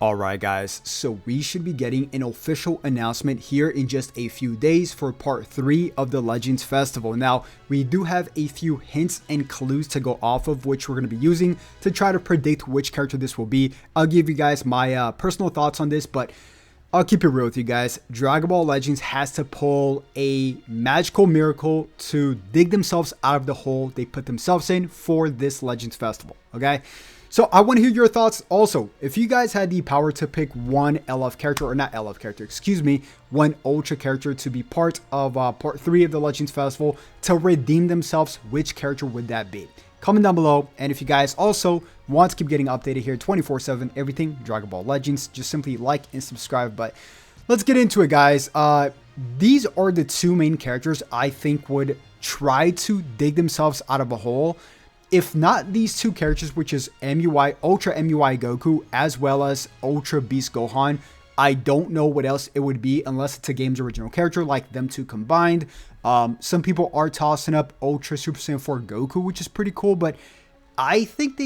Alright guys, so we should be getting an official announcement here in just a few days for part 3 of the Legends Festival. Now, we do have a few hints and clues to go off of which we're going to be using to try to predict which character this will be. I'll give you guys my personal thoughts on this, but I'll keep it real with you guys. Dragon Ball Legends has to pull a magical miracle to dig themselves out of the hole they put themselves in for this Legends Festival, okay? So I want to hear your thoughts also. If you guys had the power to pick one LF character, or not LF character, excuse me, one Ultra character to be part of part 3 of the Legends Festival to redeem themselves, which character would that be? Comment down below. And if you guys also want to keep getting updated here 24/7, everything Dragon Ball Legends, just simply like and subscribe. But let's get into it, guys. These are the two main characters I think would try to dig themselves out of a hole. If not these two characters, which is Ultra MUI Goku, as well as Ultra Beast Gohan, I don't know what else it would be unless it's a game's original character, like them two combined. Some people are tossing up Ultra Super Saiyan 4 Goku, which is pretty cool, but I think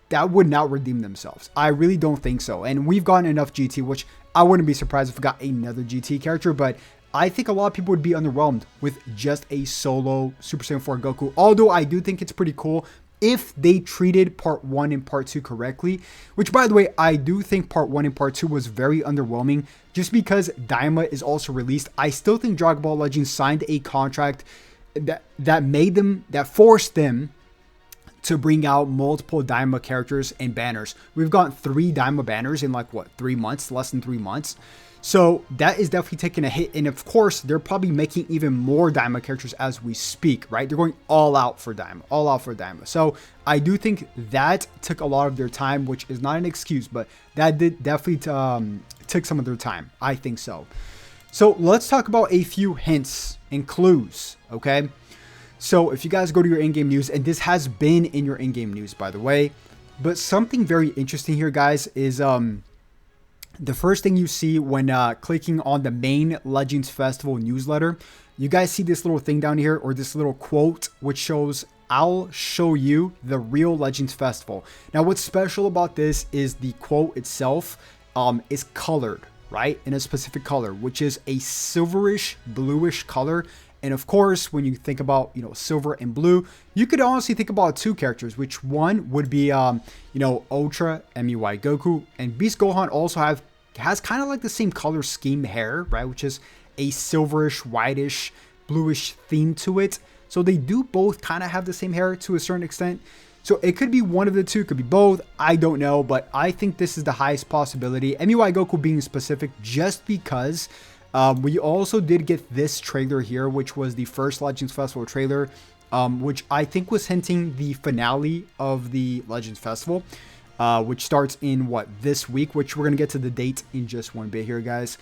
that would not redeem themselves. I really don't think so. And we've gotten enough GT, which I wouldn't be surprised if we got another GT character, but I think a lot of people would be underwhelmed with just a solo Super Saiyan 4 Goku. Although I do think it's pretty cool if they treated part 1 and part 2 correctly, which by the way, I do think part 1 and part 2 was very underwhelming just because Daima is also released. I still think Dragon Ball Legends signed a contract that forced them to bring out multiple Daima characters and banners. We've got 3 Daima banners in like what, 3 months, less than 3 months. So that is definitely taking a hit. And of course, they're probably making even more Daima characters as we speak, right? They're going all out for Daima, So I do think that took a lot of their time, which is not an excuse, but that did definitely took some of their time. I think so. So let's talk about a few hints and clues, okay? So if you guys go to your in-game news, and this has been in your in-game news, by the way, but something very interesting here, guys, is the first thing you see when clicking on the main Legends Festival newsletter, you guys see this little thing down here, or this little quote, which shows, "I'll show you the real Legends Festival." Now, what's special about this is the quote itself is colored, right? In a specific color, which is a silverish, bluish color. And of course, when you think about, silver and blue, you could honestly think about 2 characters, which one would be, Ultra MUI Goku, and Beast Gohan also has kind of like the same color scheme hair, right? Which is a silverish, whitish, bluish theme to it. So they do both kind of have the same hair to a certain extent. So it could be one of the 2, could be both. I don't know, but I think this is the highest possibility. MUI Goku being specific just because we also did get this trailer here, which was the first Legends Festival trailer, which I think was hinting the finale of the Legends Festival, which starts in this week, which we're going to get to the date in just one bit here, guys.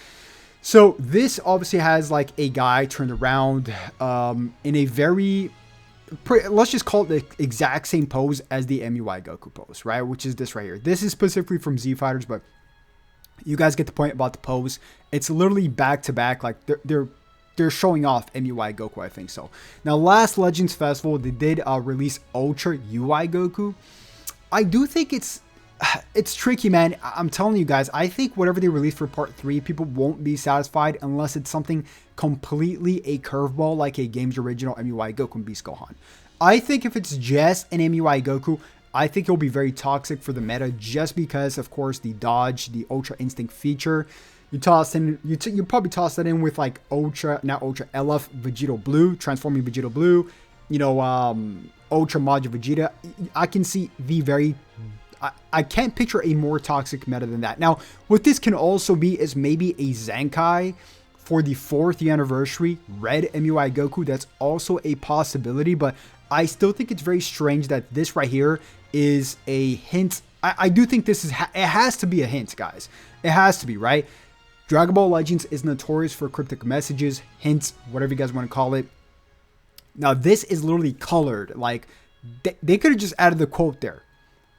So this obviously has like a guy turned around in a very, let's just call it the exact same pose as the MUI Goku pose, right? Which is this right here. This is specifically from Z Fighters, but you guys get the point about the pose. It's literally back to back, like they're showing off MUI Goku, I think so. Now, last Legends Festival, they did release Ultra UI Goku. I do think it's tricky, man. I'm telling you guys, I think whatever they release for part 3, people won't be satisfied unless it's something completely a curveball, like a game's original MUI Goku and Beast Gohan. I think if it's just an MUI Goku, I think it'll be very toxic for the meta, just because, of course, the dodge, the Ultra Instinct feature. You probably toss that in with like Ultra LF Vegito Blue, transforming Vegito Blue, Ultra Majin Vegeta. I can see I can't picture a more toxic meta than that. Now, what this can also be is maybe a Zenkai for the 4th anniversary Red MUI Goku. That's also a possibility, but I still think it's very strange that this right here is a hint. I do think it has to be a hint, guys. It has to be, right? Dragon Ball Legends is notorious for cryptic messages, hints, whatever you guys want to call it. Now, this is literally colored. Like, they could have just added the quote there,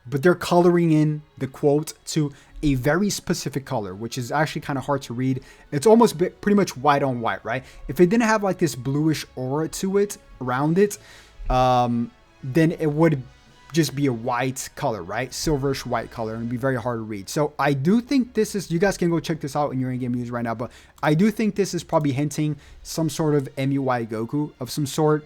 but they're coloring in the quote to a very specific color, which is actually kind of hard to read. It's almost pretty much white on white, right? If it didn't have like this bluish aura to it, around it, then it would just be a white color, right? Silverish white color, and be very hard to read. So I do think this is, you guys can go check this out in your in-game news right now, but I do think this is probably hinting some sort of MUI Goku of some sort.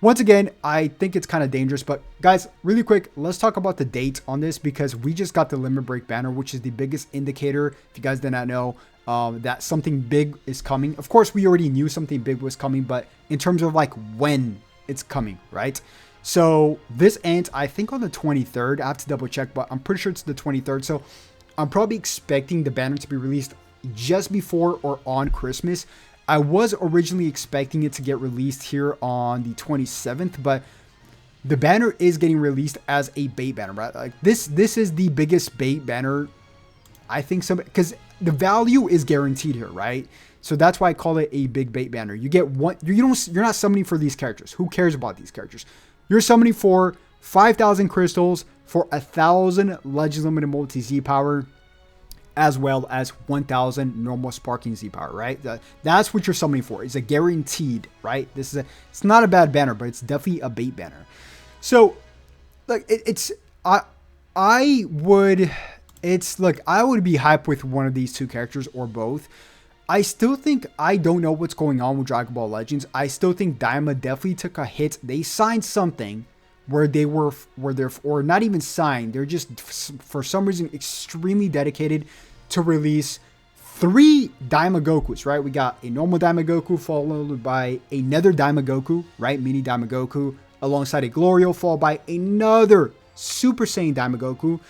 Once again, I think it's kind of dangerous, but guys, really quick, let's talk about the date on this, because we just got the limit break banner, which is the biggest indicator, if you guys did not know, that something big is coming. Of course, we already knew something big was coming, but in terms of like when it's coming, right? So this ends, I think, on the 23rd. I have to double check, but I'm pretty sure it's the 23rd. So I'm probably expecting the banner to be released just before or on Christmas. I was originally expecting it to get released here on the 27th, but the banner is getting released as a bait banner, right? Like this is the biggest bait banner, I think, because the value is guaranteed here, right? So that's why I call it a big bait banner. You get one, you're not summoning for these characters. Who cares about these characters? You're summoning for 5,000 crystals, for 1,000 Legends Limited Multi Z power, as well as 1,000 normal sparking Z power, right? That's what you're summoning for. It's a guaranteed, right? It's not a bad banner, but it's definitely a bait banner. So, like, I would be hyped with one of these two characters or both. I still think, I don't know what's going on with Dragon Ball Legends. I still think Daima definitely took a hit. They signed something where they're or not even signed. They're just, for some reason, extremely dedicated to release 3 Daima Gokus, right? We got a normal Daima Goku followed by another Daima Goku, right? Mini Daima Goku, alongside a Glorio, followed by another Super Saiyan Daima Goku,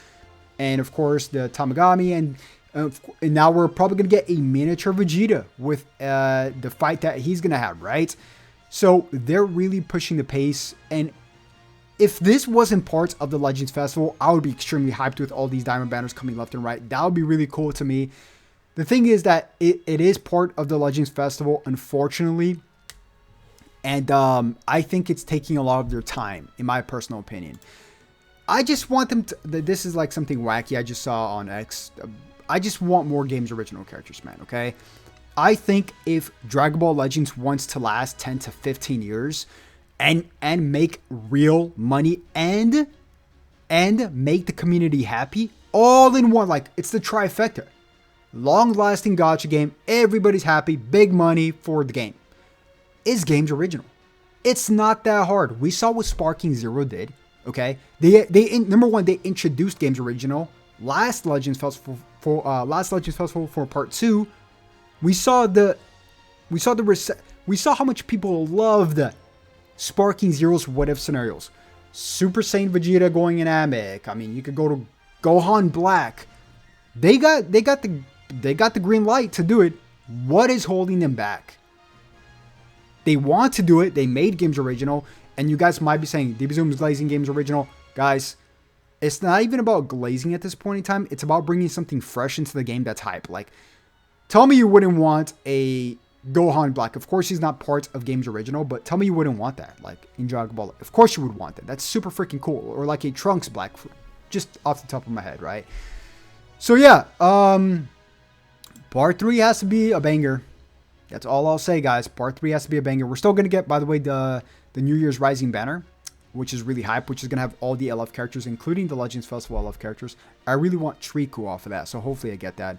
and of course the Tamagami, and now we're probably going to get a miniature Vegeta with the fight that he's going to have, right? So they're really pushing the pace, and if this wasn't part of the Legends Festival, I would be extremely hyped with all these diamond banners coming left and right. That would be really cool to me. The thing is that it is part of the Legends Festival, unfortunately. And I think it's taking a lot of their time, in my personal opinion. I just want them to... This is like something wacky I just saw on X. I just want more games original characters, man, okay? I think if Dragon Ball Legends wants to last 10 to 15 years... And make real money and make the community happy all in one. Like, it's the trifecta. Long-lasting gacha game, everybody's happy, big money for the game. Is games original. It's not that hard. We saw what Sparking Zero did, okay? Number one, they introduced games original. Last Legends Festival for part 2, we saw how much people loved Sparking Zero's what if scenarios. Super Saiyan Vegeta going in Namek. I mean, you could go to Gohan Black. They got the green light to do it. What is holding them back? They want to do it. They made games original, and you guys might be saying DBZoom is glazing games original. Guys, it's not even about glazing at this point in time. It's about bringing something fresh into the game that's hype. Like, tell me you wouldn't want a Gohan Black. Of course, he's not part of games original, but tell me you wouldn't want that, like in Dragon Ball. Of course you would want that. That's super freaking cool. Or like a Trunks Black, just off the top of my head, right? So yeah, part 3 has to be a banger. That's all I'll say, guys. Part 3 has to be a banger. We're still gonna get, by the way, the New Year's Rising banner, which is really hype, which is gonna have all the LF characters, including the Legends Festival LF characters. I really want Triku off of that, so hopefully I get that.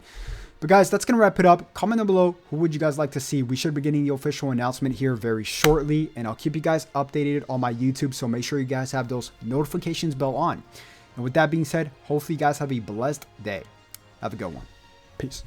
But guys, that's going to wrap it up. Comment down below, who would you guys like to see? We should be getting the official announcement here very shortly. And I'll keep you guys updated on my YouTube. So make sure you guys have those notifications bell on. And with that being said, hopefully you guys have a blessed day. Have a good one. Peace.